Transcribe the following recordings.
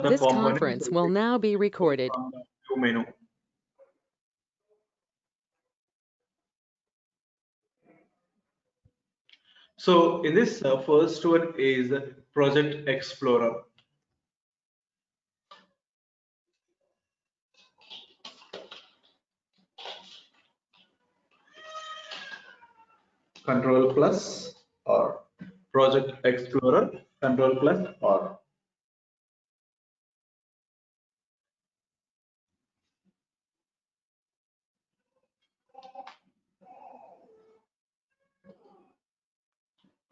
This components conference will now be recorded. from the view menu. So in this first one is Project Explorer. Control plus or Project Explorer, Control plus or.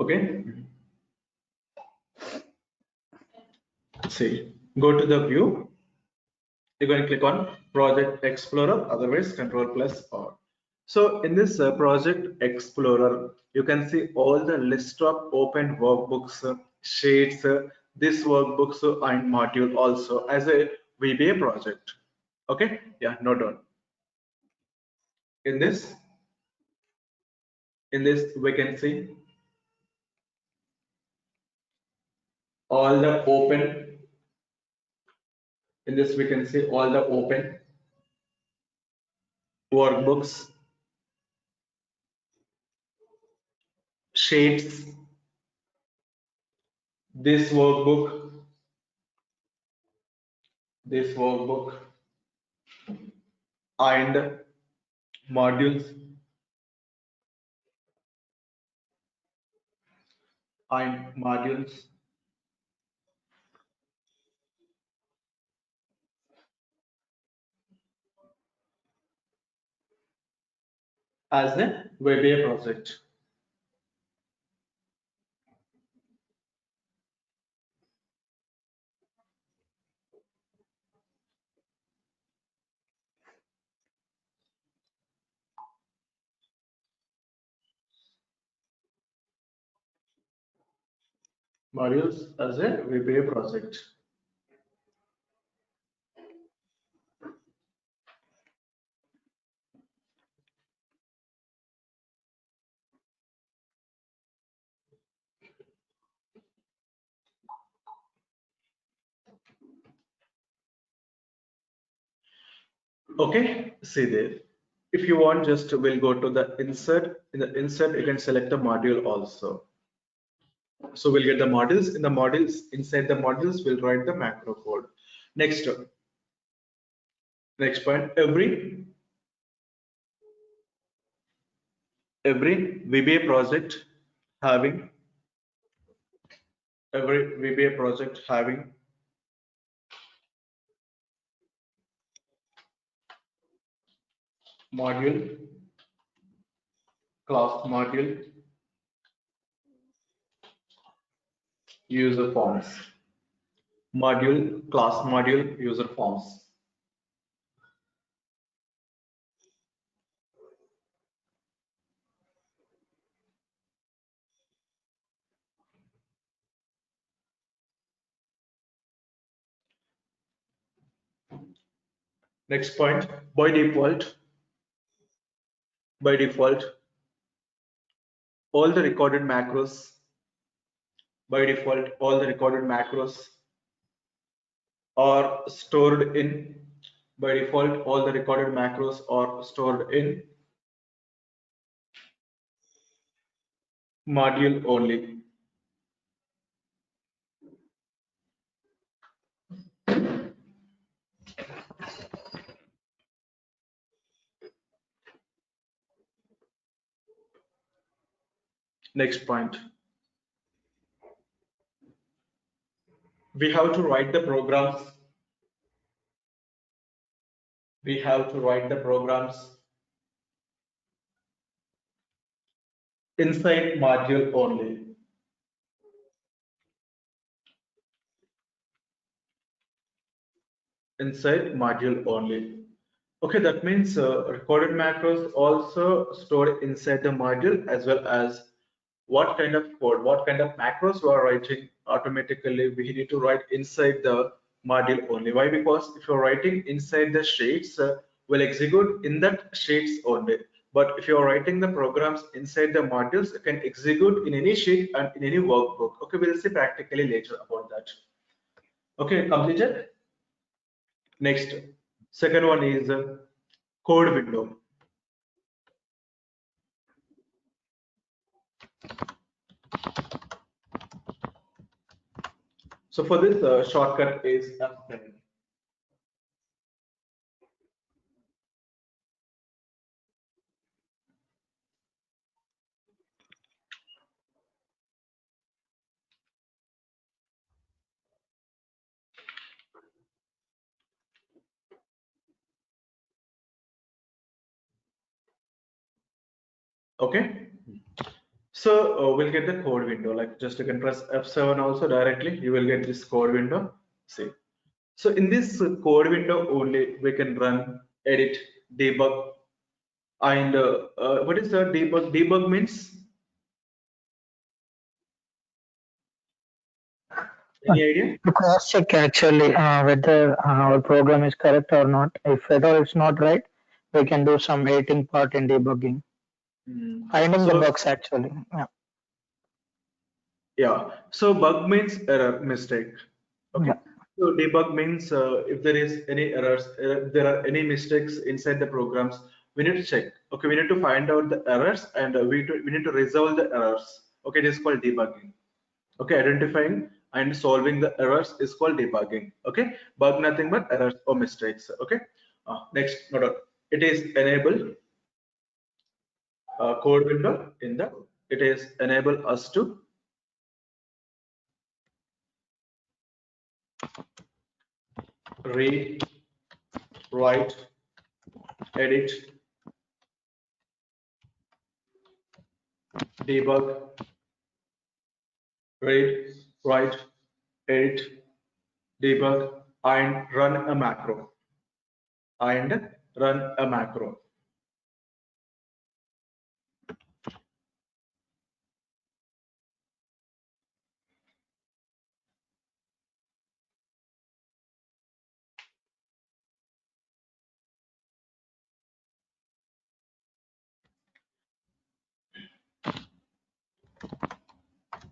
Okay. See, go to the view. You're going to click on Project Explorer, otherwise Control plus or. So in this Project Explorer, you can see all the list of open workbooks, sheets, this workbooks and module also as a VBA project. Okay, yeah, note down. In this we can see all the open. In this we can see all the open workbooks, sheets, this workbook, and modules as the VBA project. Modules as a VBA project. Okay, see there. If you want, just we'll go to the insert. In the insert, you can select the module also. So we'll get the modules. In the modules, inside the modules, we'll write the macro code. Next point, every VBA project having module, class module, user forms. Module, class module, user forms. Next point, by default, all the recorded macros, are stored in, module only. Next point, we have to write the programs. Inside module only. Okay, that means recorded macros also stored inside the module, as well as what kind of code, what kind of macros we are writing automatically, we need to write inside the module only. Why? Because if you're writing inside the sheets, will execute in that sheets only. But if you're writing the programs inside the modules, it can execute in any sheet and in any workbook. Okay, we'll see practically later about that. Okay, completed. Next, second one is code window. So for this, shortcut is F7. Okay. So we'll get the code window. Like just you can press F7 also directly. You will get this code window. See. So in this code window only, we can run, edit, debug, and what is the debug? Debug means any idea? To cross check actually whether our program is correct or not. If at all it's not right, we can do some editing part in debugging, finding the So bugs actually. Yeah. yeah, so bug means error, mistake. Okay. Yeah. So debug means if there is any errors, there are any mistakes inside the programs, we need to check. Okay, we need to find out the errors and we need to resolve the errors. Okay, this is called debugging. Okay, identifying and solving the errors is called debugging. Okay, bug nothing but errors or mistakes. Okay, next, note down. It is enable code window in the. It is enable us to read, write, edit, debug, read, write, edit, debug, and run a macro. And run a macro.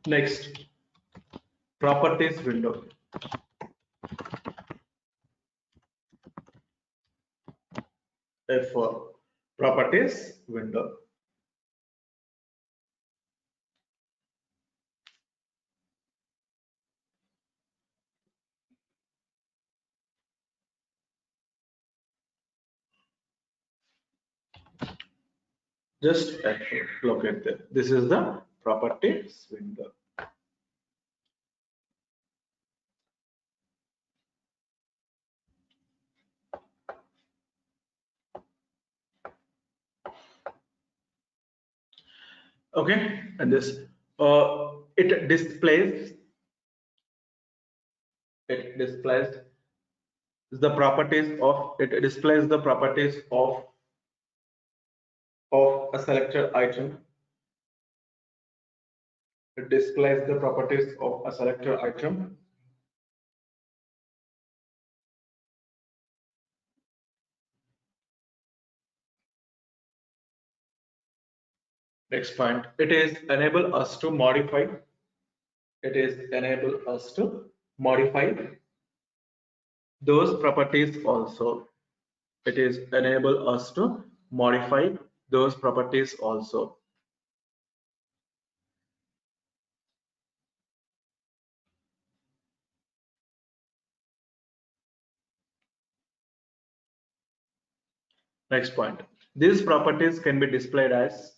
Next, properties window. F4, properties window. Just F4, locate there. This is the properties window. Okay, and this it displays the properties of a selected item. It displays the properties of a selected item. Next point, it is enable us to modify. It is enable us to modify those properties also. It is enable us to modify those properties also. Next point, these properties can be displayed as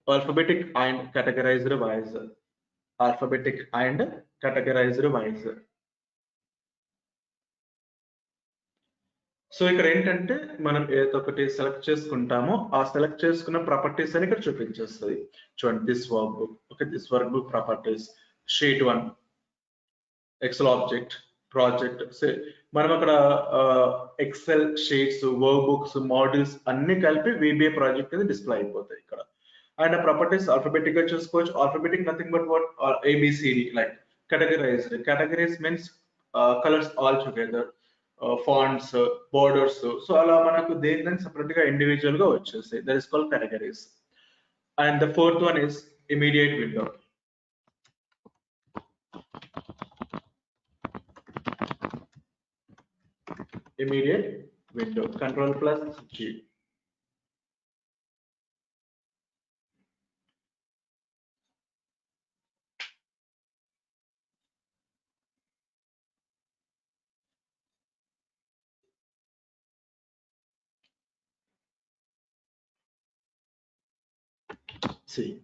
alphabetic and categorized wise. Alphabetic and categorized wise. So ఇక్కడ ఏంటంటే మనం ఏదో ఒకటి select చేసుకుంటామో ఆ select చేసుకున్న properties అని ఇక్కడ చూపించేస్తుంది. చూడండి, this work book. Okay, this work book properties, sheet 1, Excel object, project. మనం అక్కడ Excel sheets, work books, modules అన్ని కలిపి VBA ప్రాజెక్ట్ అనేది డిస్ప్లే అయిపోతాయి ఇక్కడ. అండ్ ప్రాపర్టీస్ ఆల్ఫాబెటిక్ గా చూసుకోవచ్చు. Alphabetic nothing but what ABCD, like categorized. Categories means colors all together, fonts, borders. So అలా మనకు దేని సపరేట్ గా ఇండివిజువల్ గా వచ్చేస్తాయి. That is called categories. And the fourth one is immediate window. Immediate window. Control plus G. See.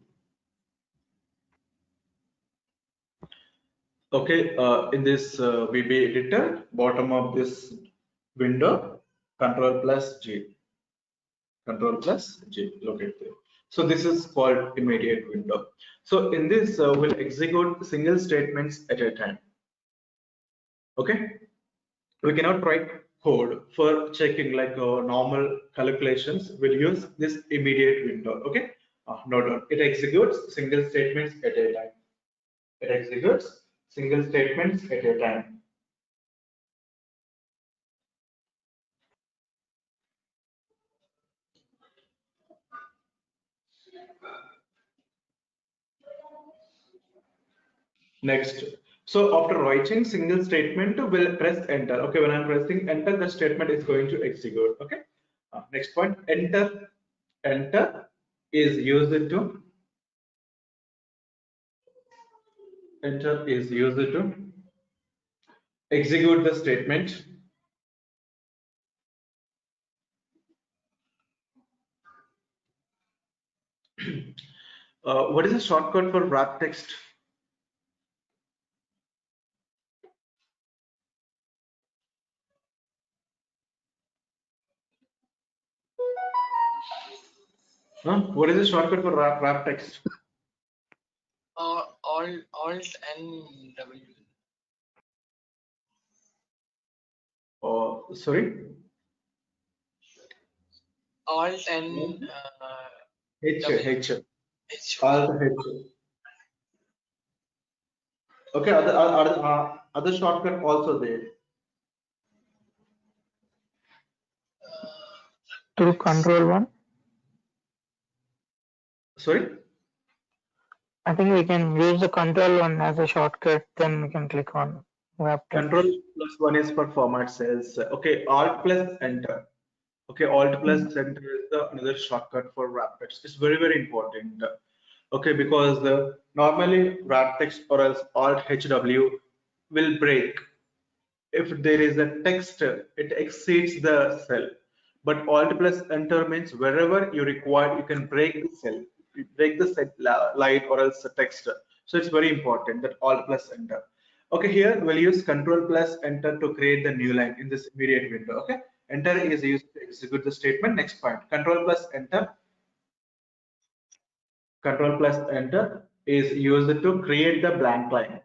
Okay, in this VBA editor, bottom of this window, Control plus G. Control plus G. Locate there. So this is called immediate window. So in this, we'll execute single statements at a time. Okay, we cannot write code for checking like normal calculations. We'll use this immediate window. Okay, note down. It executes single statements at a time. It executes single statements at a time. Next. So after writing single statement, we'll press enter. Okay, when I'm pressing enter, the statement is going to execute. Okay. Next point, enter. Enter is used to execute the statement. What is the shortcut for wrap text? What is the shortcut for wrap text? Alt and W. Sorry. Alt and H. H. Alt H. Okay. Other shortcut also there. Through control one. Sorry. I think we can use the control one as a shortcut. Then we can click on wrap text. Control plus one is for format cells. Okay. Alt plus enter. Okay. Alt plus enter is the another shortcut for wrap text. It's very important. Okay, because the normally wrap text or else Alt HW will break if there is a text, it exceeds the cell. But Alt plus enter means wherever you require, you can break the cell, you break the set line or else the text. So it's very important that Alt plus enter. Okay, here we'll use Control plus enter to create the new line in this immediate window. Okay, enter is used to execute the statement. Next point, Control plus enter. Control plus enter is used to create the blank line.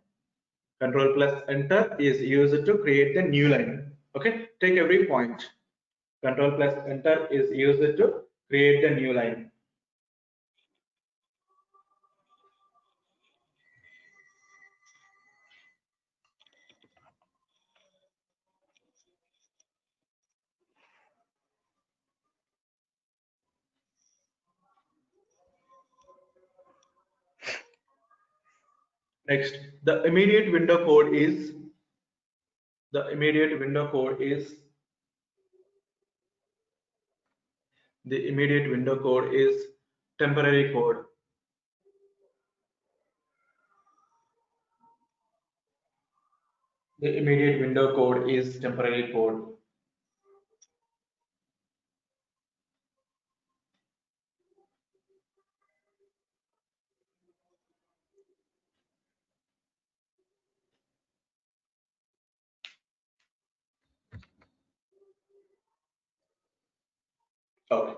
Control plus enter is used to create the new line. Okay, take every point. Control plus enter is used to create the new line. Next, the immediate window code is temporary code. The immediate window code is temporary code. Okay.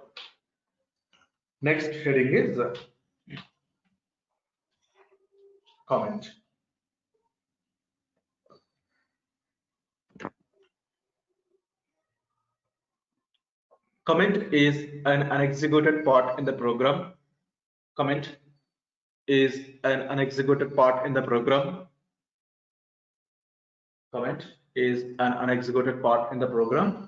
Next heading is comment. Comment is an unexecuted part in the program. Comment is an unexecuted part in the program. Comment is an unexecuted part in the program.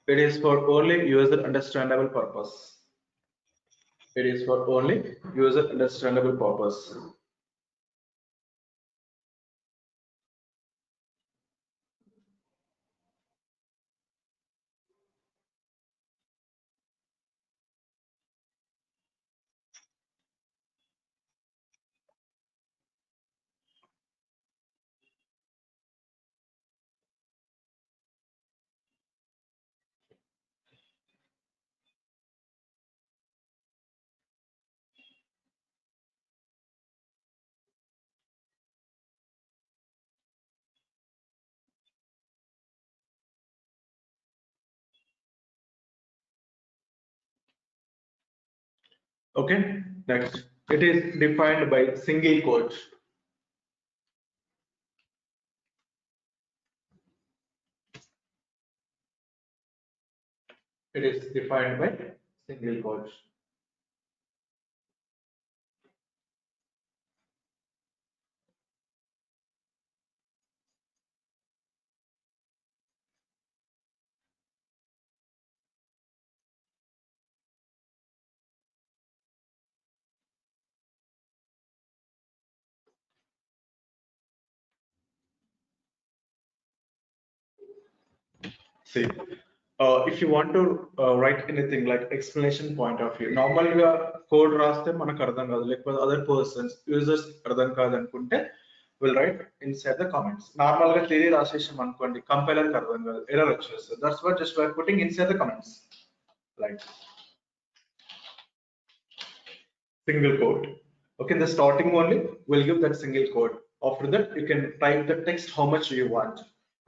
It is for only user understandable purpose. It is for only user understandable purpose. Okay, next. It is defined by single quote. It is defined by single quote. See, if you want to write anything like explanation point of view, normally code raste manaku ardham kaadu, like other persons, users ardham kaadu anukunte, will write inside the comments. Normal ga theory rasesham anukondi, compiler ki ardham kaadu, error vachestadi. That's what just by putting inside the comments, like single quote. Okay, the starting only will give that single quote. After that, you can type the text how much you want.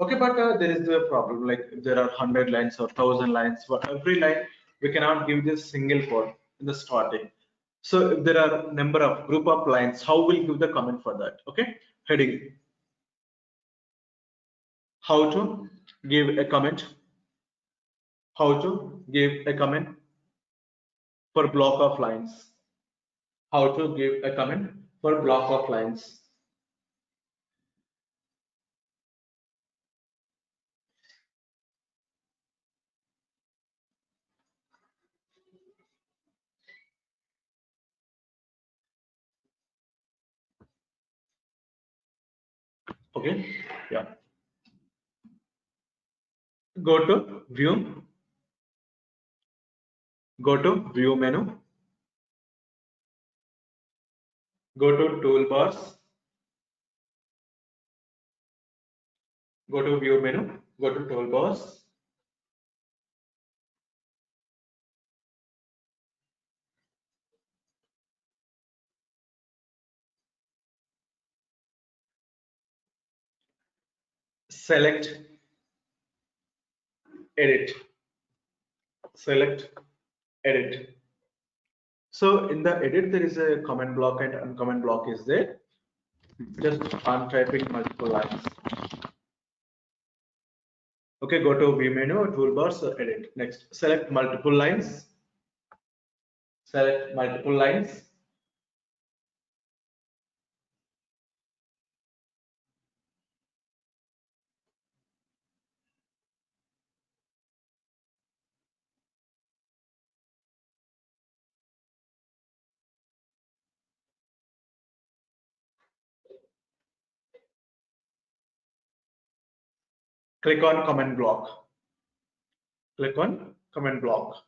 Okay, but there is a problem, like if there are 100 lines or 1000 lines, for every line we cannot give this single quote in the starting. So if there are number of group of lines, how will give the comment for that? Okay, heading, how to give a comment, how to give a comment for block of lines, how to give a comment for block of lines. Okay, yeah, go to view, go to view menu, go to toolbars, go to view menu, go to toolbars, select edit, select edit. So in the edit there is a comment block and uncomment block is there. Just I'm typing multiple lines. Okay, go to view menu, toolbars, edit. Next, select multiple lines, select multiple lines, click on comment block, click on comment block.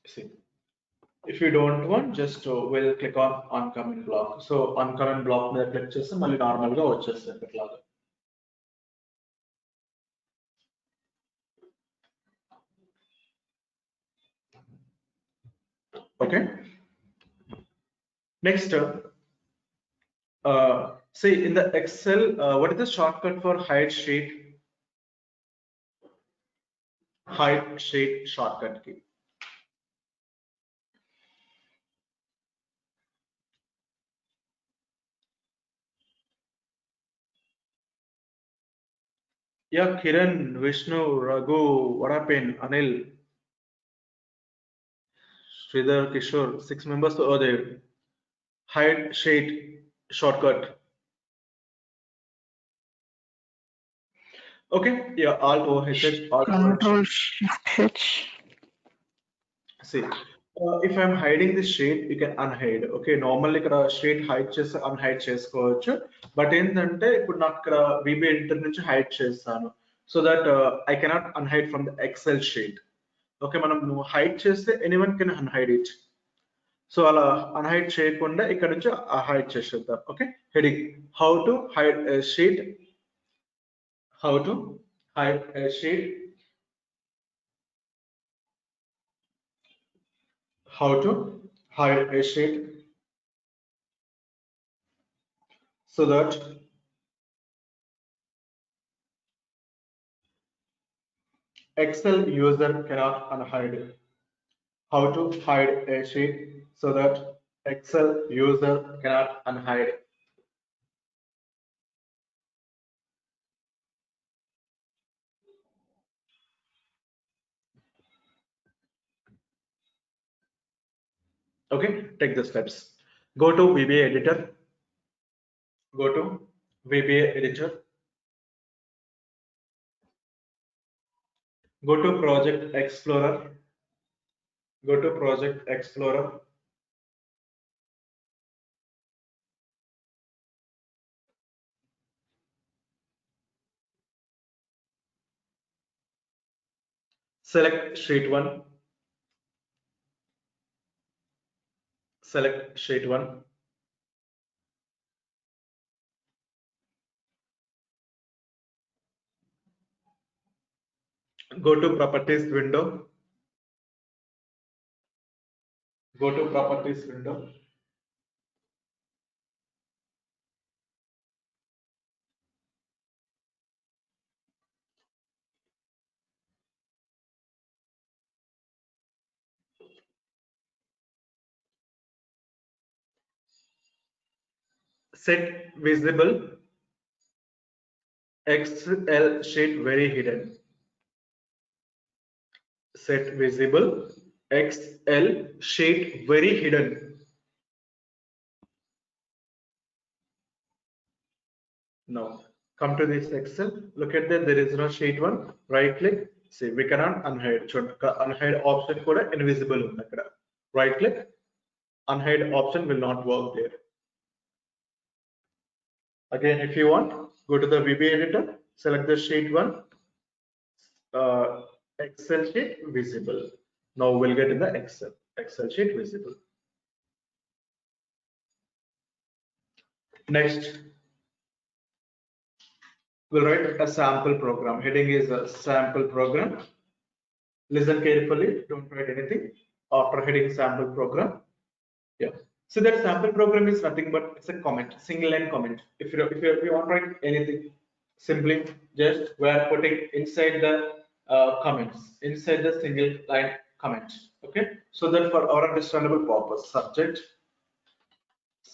See, if you don't want, just we'll click on uncomment block. So uncomment block మీద click చేస్తే మళ్ళీ normal గా వచ్చేస్తుంది ఇట్లాగా. Okay, next, see in the Excel, what is the shortcut for hide sheet? Hide sheet shortcut key. Yeah, Kiran, Vishnu, Raghu, what happened? Anil, Sridhar, Kishore, 6 members are there. Hide sheet shortcut. Okay, yeah, Alt O H, Alt O H. Control Shift H. See, if I'm hiding this sheet, you can unhide. Okay, normally ఇక్కడ sheet hide చేసి unhide చేసుకోవచ్చు. But ఏంటంటే ఇప్పుడు నాకు ఇక్కడ VB editor నుంచి hide చేస్తాను. So that I cannot unhide from the Excel sheet. Okay, మనం నువ్వు hide చేస్తే anyone can unhide it. So అలా unhide చేయకుండా ఇక్కడ నుంచి hide చేసేద్దాం. Okay, heading how to hide a sheet. How to hide a sheet. How to hide a sheet so that Excel user cannot unhide. How to hide a sheet so that Excel user cannot unhide. Okay, take the steps. Go to VBA editor. Go to VBA editor. Go to Project Explorer. Go to Project Explorer. Select sheet 1. Select sheet 1. Go to properties window. Go to properties window. Set visible Excel sheet very hidden. Set visible Excel sheet very hidden. Now come to this Excel. Look at that. There is no sheet 1. Right click. See, we cannot unhide. Unhide option kuda invisible undi akkada. Right click. Unhide option will not work there. Again, if you want, go to the VB editor. Select the sheet 1. Excel sheet visible. Now we'll get in the Excel sheet visible. Next, we'll write a sample program. Heading is a sample program. Listen carefully, don't write anything after heading sample program. Yeah, so that sample program is nothing but it's a comment, single line comment. If you want to write anything, simply just we are putting inside the comments, inside the single line comment. Okay, so that for our understandable purpose,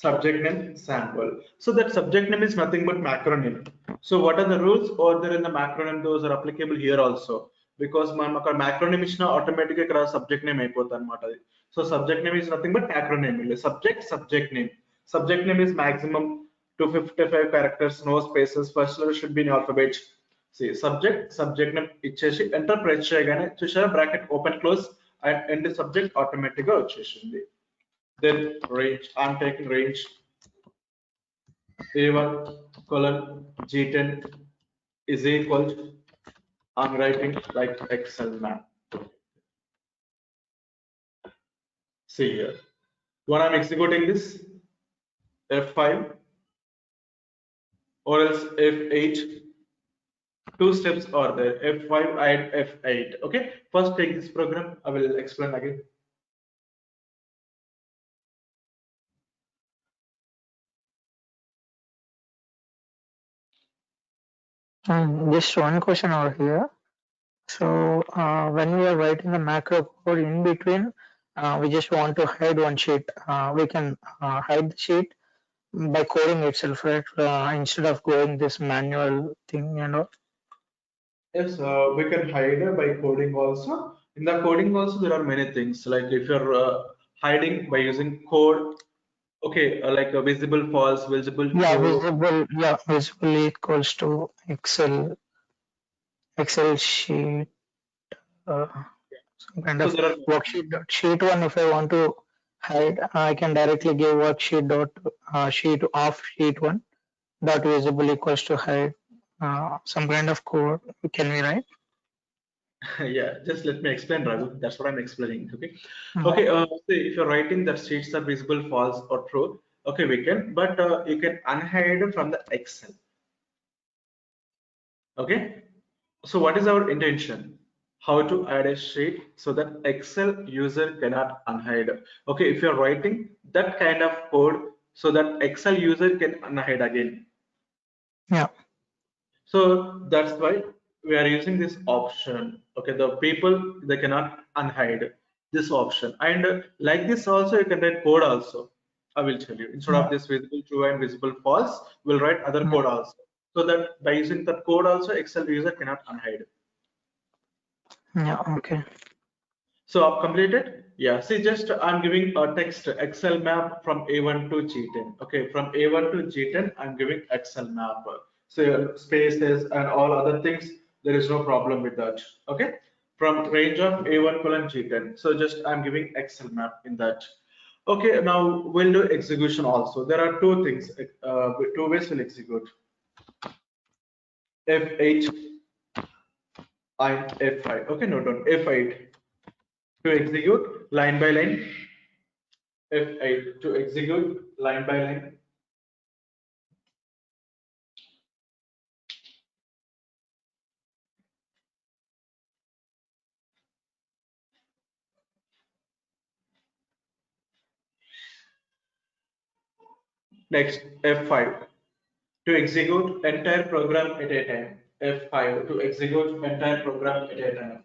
subject name sample. So that subject name is nothing but macronym. So what are the rules or there in the macronym? Those are applicable here also, because మనం అక్కడ macronym ఇచ్చిన automatic గా ఇక్కడ subject name అయిపోతుంది అన్నమాట. So subject name is nothing but acronym. Subject name is maximum 255 characters, no spaces, first letter should be in alphabet. See, subject name ఇచ్చేసి enter press చేయగానే చూసారా bracket open close and end subject automatic గా వచ్చేసింది. Then range, I'm taking range A1 colon G10 is equal to, I'm writing like Excel map. See here, when I'm executing this, F5 or else F8, two steps are there, F5 and F8. Okay, first take this program, I will explain again. Just one question over here. So when we are writing the macro code in between, we just want to hide one sheet. We can hide the sheet by coding itself, right? Instead of going this manual thing, you know. Yes, we can hide by coding also. In the coding also there are many things, like if you're hiding by using code, okay, like a visible false, visible Yeah, true. visible. Yeah, visible equals to Excel. Excel sheet, some kind So of there are worksheet dot sheet one. If I want to hide, I can directly give worksheet dot sheet of sheet one dot visible equals to hide. Some kind of code can we write? yeah, just let me explain, Raghu. That's what I'm explaining. Okay. Uh, Okay. See, if you're writing that sheets are visible, false or true, okay, we can, but you can unhide from the Excel. Okay. So what is our intention? How to add a sheet so that Excel user cannot unhide. Okay, if you're writing that kind of code so that Excel user can unhide again. yeah, So that's why we are using this option. Okay, the people they cannot unhide this option. And like this also you can write code also. I will tell you instead of yeah, this visible true and visible false, we'll write other yeah, code also. So that by using that code also Excel user cannot unhide. yeah. Okay. So I've completed. Yeah, see, just I'm giving a text Excel map from A1 to G10. Okay, from A1 to G10, I'm giving Excel map. So spaces and all other things, there is no problem with that. Okay, from range of A1 colon G10. So just I'm giving Excel map in that. Okay, now we'll do execution also. There are two things, two ways we'll execute. F8 and F5. Okay, no, don't F8 to execute line by line. F8 to execute line by line. Next, F5 to execute entire program at a time. F5 to execute entire program at a time.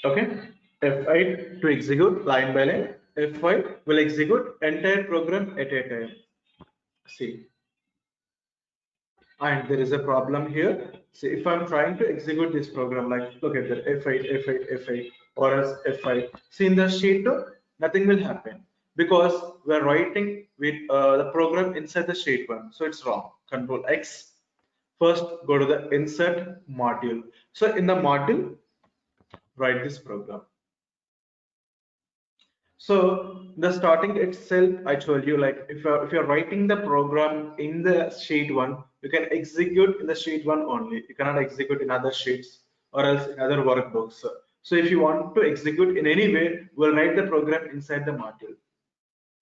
Okay. F8 to execute line by line. F5 will execute entire program at a time. See, and there is a problem here. See, if I'm trying to execute this program, like look at that F8, F8, F8, or else F5. See in the sheet 2, nothing will happen because we're writing with the program inside the sheet 1. So it's wrong. Control X. First, go to the insert module. So in the module, write this program. So the starting itself, I told you, like if you're writing the program in the sheet one, you can execute in the sheet one only. You cannot execute in other sheets or else in other workbooks. So if you want to execute in any way, we'll write the program inside the module.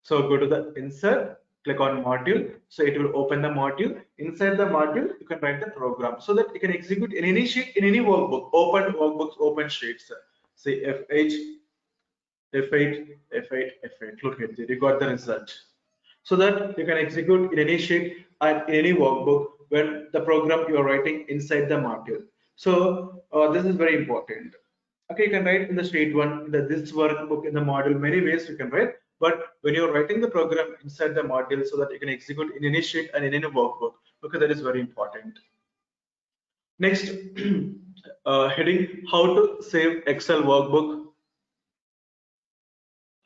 So go to the insert, click on module. So it will open the module. Inside the module, you can write the program so that you can execute in any sheet, in any workbook, open workbooks, open sheets. Say F8 F8, F8, F8. Look at it, you got the result. So that you can execute in any sheet and in any workbook when the program you are writing inside the module. So this is very important. Okay, you can write in the sheet one, in the this workbook, in the module, many ways you can write. But when you're writing the program inside the module so that you can execute in any sheet and in any workbook, okay, that is very important. Next, heading how to save Excel workbook.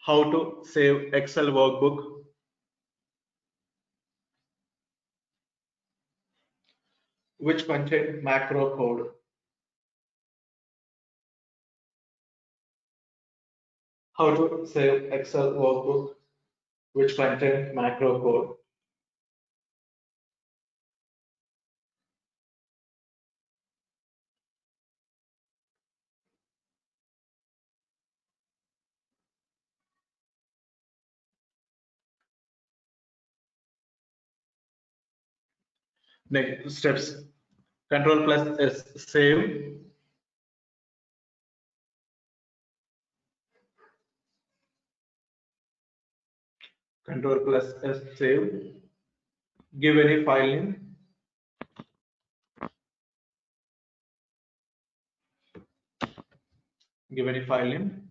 How to save Excel workbook. Which contain macro code. How to save Excel workbook which contain macro code. Next steps. Control plus S save. Control plus S save. Give any file name. Give any file name.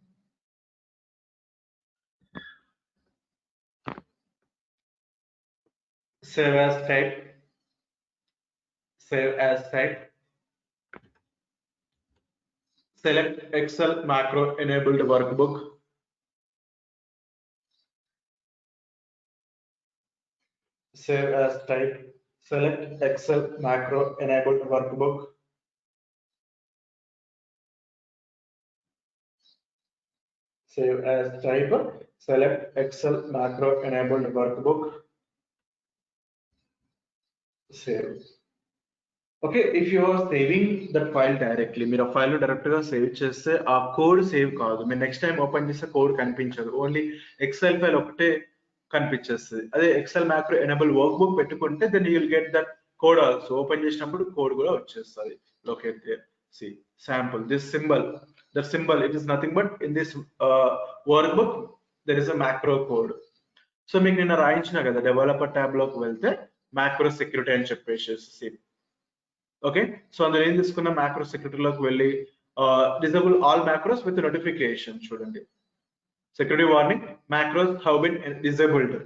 Save as type. save as type, select Excel macro enabled workbook, save as type, select Excel macro enabled workbook, save as type, select Excel macro enabled workbook, save. Okay, if you are saving that file directly, మీరు ఆ file direct గా save చేస్తే ఆ code save కాదు. మీరు next time open చేస్తే code కనిపించదు, only excel file ఒకటే కనిపించేస్తుంది. అదే excel macro enable workbook పెట్టుకుంటే then you will get that code also. Open చేసినప్పుడు కోడ్ కూడా వచ్చేస్తుంది. Locate there, see sample this symbol, the symbol, it is nothing but in this workbook there is a macro code. So మీకు నిన్న రాయించిన కదా developer tab లోకి వెళ్తే macro security అని చెప్పేసి, ఓకే. సో అందులో ఏం తీసుకున్న మ్యాక్రో సెక్యూరిటీలోకి వెళ్ళి disable all macros with notification. చూడండి, security warning, macros have been disabled.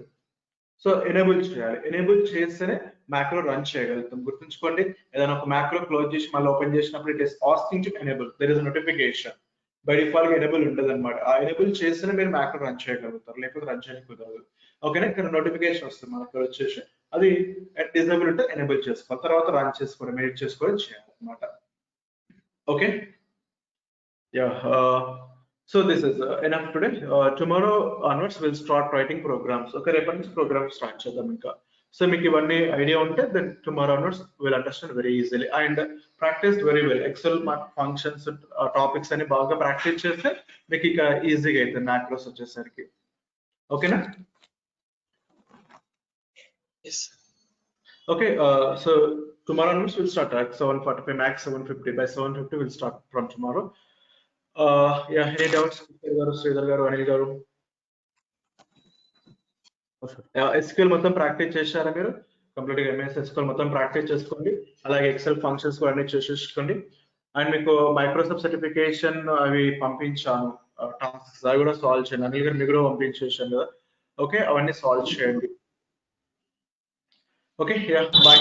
So enable చేయాలి. ఎనేబుల్ చేస్తేనే మ్యాక్రో రన్ చేయగలుగుతాం. గుర్తుంచుకోండి, ఏదైనా ఒక మ్యాక్రో క్లోజ్ చేసి మళ్ళీ ఓపెన్ చేసినప్పుడు it is asking to enable, there is notification. By default గా ఎనేబుల్ ఉండదు అనమాట. ఆ ఎనేబుల్ చేస్తేనే మీరు మ్యాక్రో రన్ చేయగలుగుతారు, లేకపోతే రన్ చేయడానికి కుదరదు. ఓకేనా, ఇక్కడ నోటిఫికేషన్ వస్తుంది మనకు వచ్చేసి, అది డిజేబుల్ ఉంటే ఎనేబుల్ చేసుకోవాలి, తర్వాత రన్ చేసుకోవడం, ఎడిట్ చేసుకోవడం చేయాలన్నమాట. Okay, yeah. So this is enough today. Tomorrow onwards will start writing programs. Okay, రేపటి నుంచి ప్రోగ్రామ్స్ స్టార్ట్ చేద్దాం ఇంకా. సో మీకు ఇవన్నీ ఐడియా ఉంటే then tomorrow onwards will understand very easily and practice very well. Excel functions topics అని బాగా practice చేస్తే మీకు ఇక ఈజీగా అవుతుంది మ్యాక్రోస్ వచ్చేసరికి. ఓకేనా? Yes. Okay, so tomorrow onwards we'll start at 7:45, max 7:50. By 7:50 we'll start from tomorrow. Yeah, any doubts? Sridhar garu, Anil garu? SQL మొత్తం ప్రాక్టీస్ చేశారా మీరు? కంప్లీట్ గా ఎంఎస్ SQL మొత్తం ప్రాక్టీస్ చేసుకోండి, అలాగే ఎక్సెల్ ఫంక్షన్స్ కూడా అన్ని చేసేసుకోండి. అండ్ మీకు మైక్రోసాఫ్ట్ సర్టిఫికేషన్ అవి పంపించాను, టాస్క్స్ అవి కూడా సాల్వ్ చేయండి. అనిల్ గారు మీకు కూడా పంపించేసాను కదా, ఓకే, అవన్నీ సాల్వ్ చేయండి. Okay, yeah, bye.